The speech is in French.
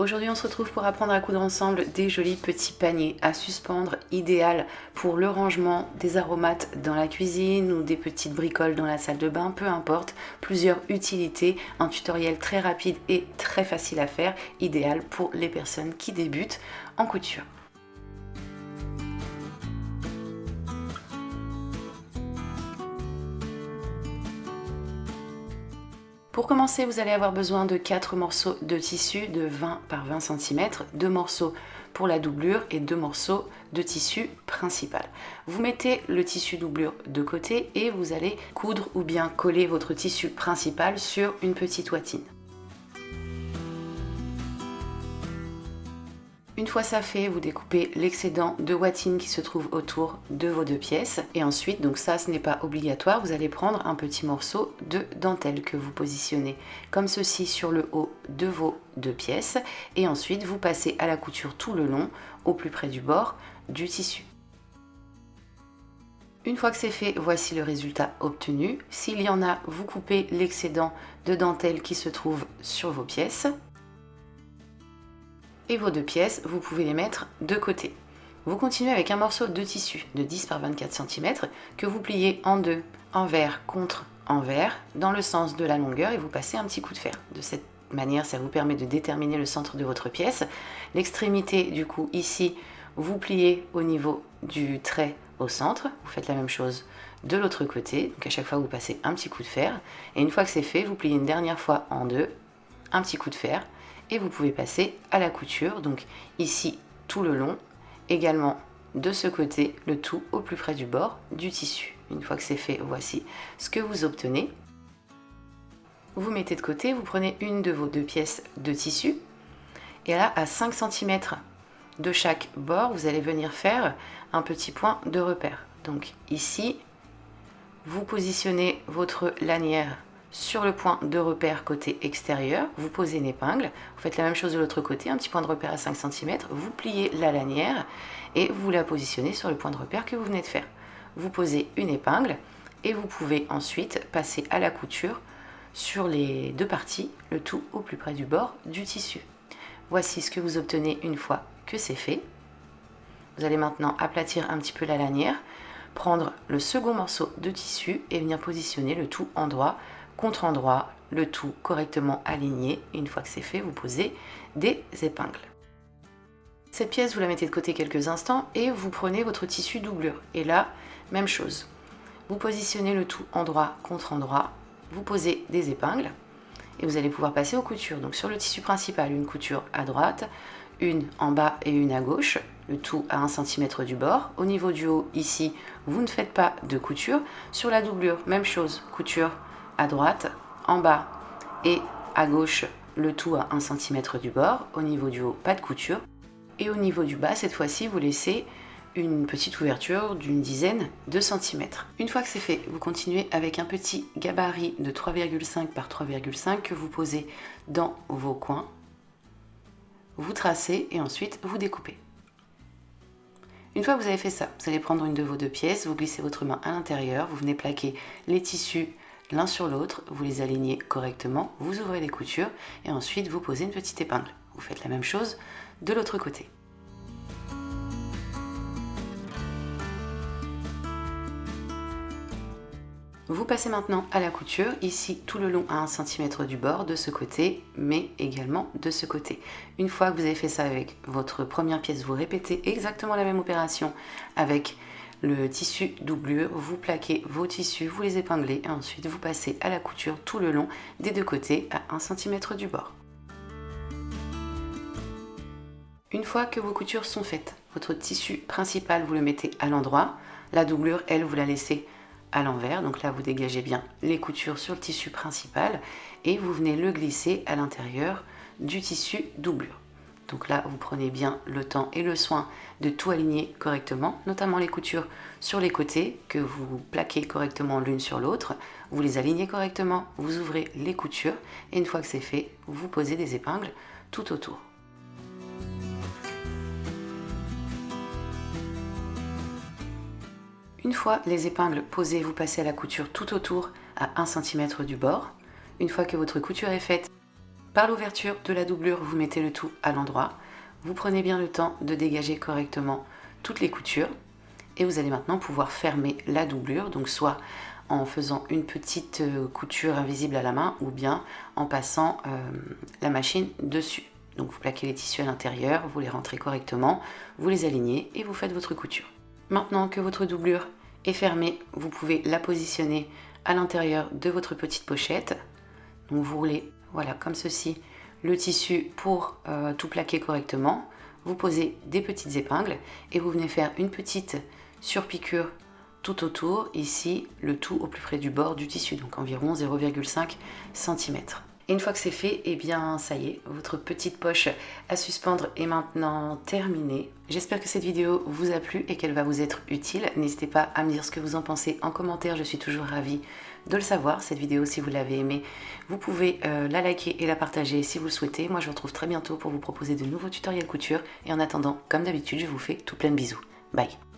Aujourd'hui on se retrouve pour apprendre à coudre ensemble des jolis petits paniers à suspendre, idéal pour le rangement des aromates dans la cuisine ou des petites bricoles dans la salle de bain, peu importe, plusieurs utilités, un tutoriel très rapide et très facile à faire, idéal pour les personnes qui débutent en couture. Pour commencer, vous allez avoir besoin de 4 morceaux de tissu de 20 par 20 cm, 2 morceaux pour la doublure et 2 morceaux de tissu principal. Vous mettez le tissu doublure de côté et vous allez coudre ou bien coller votre tissu principal sur une petite ouatine. Une fois ça fait, vous découpez l'excédent de ouatine qui se trouve autour de vos deux pièces. Et ensuite, donc ça ce n'est pas obligatoire, vous allez prendre un petit morceau de dentelle que vous positionnez comme ceci sur le haut de vos deux pièces. Et ensuite, vous passez à la couture tout le long, au plus près du bord du tissu. Une fois que c'est fait, voici le résultat obtenu. S'il y en a, vous coupez l'excédent de dentelle qui se trouve sur vos pièces. Et vos deux pièces, vous pouvez les mettre de côté. Vous continuez avec un morceau de tissu de 10 par 24 cm que vous pliez en deux, envers contre envers, dans le sens de la longueur et vous passez un petit coup de fer. De cette manière, ça vous permet de déterminer le centre de votre pièce. L'extrémité, du coup, ici, vous pliez au niveau du trait au centre. Vous faites la même chose de l'autre côté. Donc à chaque fois, vous passez un petit coup de fer. Et une fois que c'est fait, vous pliez une dernière fois en deux, un petit coup de fer. Et vous pouvez passer à la couture, donc ici tout le long, également de ce côté, le tout au plus près du bord du tissu. Une fois que c'est fait, voici ce que vous obtenez. Vous mettez de côté, vous prenez une de vos deux pièces de tissu, et là à 5 cm de chaque bord, vous allez venir faire un petit point de repère. Donc ici, vous positionnez votre lanière sur le point de repère côté extérieur, vous posez une épingle, vous faites la même chose de l'autre côté, un petit point de repère à 5 cm, vous pliez la lanière et vous la positionnez sur le point de repère que vous venez de faire. Vous posez une épingle et vous pouvez ensuite passer à la couture sur les deux parties, le tout au plus près du bord du tissu. Voici ce que vous obtenez une fois que c'est fait. Vous allez maintenant aplatir un petit peu la lanière, prendre le second morceau de tissu et venir positionner le tout endroit contre endroit, le tout correctement aligné. Une fois que c'est fait, vous posez des épingles. Cette pièce, vous la mettez de côté quelques instants et vous prenez votre tissu doublure. Et là, même chose. Vous positionnez le tout endroit contre endroit, vous posez des épingles et vous allez pouvoir passer aux coutures. Donc sur le tissu principal, une couture à droite, une en bas et une à gauche, le tout à 1 cm du bord. Au niveau du haut, ici, vous ne faites pas de couture. Sur la doublure, même chose, couture à droite, en bas et à gauche, le tout à 1 cm du bord. Au niveau du haut, pas de couture. Et au niveau du bas, cette fois-ci, vous laissez une petite ouverture d'une dizaine de centimètres. Une fois que c'est fait, vous continuez avec un petit gabarit de 3,5 par 3,5 que vous posez dans vos coins. Vous tracez et ensuite vous découpez. Une fois que vous avez fait ça, vous allez prendre une de vos deux pièces, vous glissez votre main à l'intérieur, vous venez plaquer les tissus l'un sur l'autre, vous les alignez correctement, vous ouvrez les coutures et ensuite vous posez une petite épingle. Vous faites la même chose de l'autre côté. Vous passez maintenant à la couture, ici tout le long à 1 cm du bord de ce côté, mais également de ce côté. Une fois que vous avez fait ça avec votre première pièce, vous répétez exactement la même opération avec le tissu doublure, vous plaquez vos tissus, vous les épinglez et ensuite vous passez à la couture tout le long des deux côtés à 1 cm du bord. Une fois que vos coutures sont faites, votre tissu principal vous le mettez à l'endroit, la doublure elle vous la laissez à l'envers, donc là vous dégagez bien les coutures sur le tissu principal et vous venez le glisser à l'intérieur du tissu doublure. Donc là, vous prenez bien le temps et le soin de tout aligner correctement, notamment les coutures sur les côtés que vous plaquez correctement l'une sur l'autre. Vous les alignez correctement, vous ouvrez les coutures et une fois que c'est fait, vous posez des épingles tout autour. Une fois les épingles posées, vous passez à la couture tout autour à 1 cm du bord. Une fois que votre couture est faite, Par l'ouverture de la doublure, vous mettez le tout à l'endroit. Vous prenez bien le temps de dégager correctement toutes les coutures et vous allez maintenant pouvoir fermer la doublure, donc soit en faisant une petite couture invisible à la main ou bien en passant la machine dessus. Donc vous plaquez les tissus à l'intérieur, vous les rentrez correctement, vous les alignez et vous faites votre couture. Maintenant que votre doublure est fermée, vous pouvez la positionner à l'intérieur de votre petite pochette. Donc vous roulez, voilà, comme ceci, le tissu pour tout plaquer correctement. Vous posez des petites épingles et vous venez faire une petite surpiqûre tout autour, ici, le tout au plus près du bord du tissu, donc environ 0,5 cm. Et une fois que c'est fait, eh bien ça y est, votre petite poche à suspendre est maintenant terminée. J'espère que cette vidéo vous a plu et qu'elle va vous être utile. N'hésitez pas à me dire ce que vous en pensez en commentaire, je suis toujours ravie de le savoir. Cette vidéo, si vous l'avez aimée, vous pouvez la liker et la partager si vous le souhaitez. Moi, je vous retrouve très bientôt pour vous proposer de nouveaux tutoriels couture. Et en attendant, comme d'habitude, je vous fais tout plein de bisous. Bye!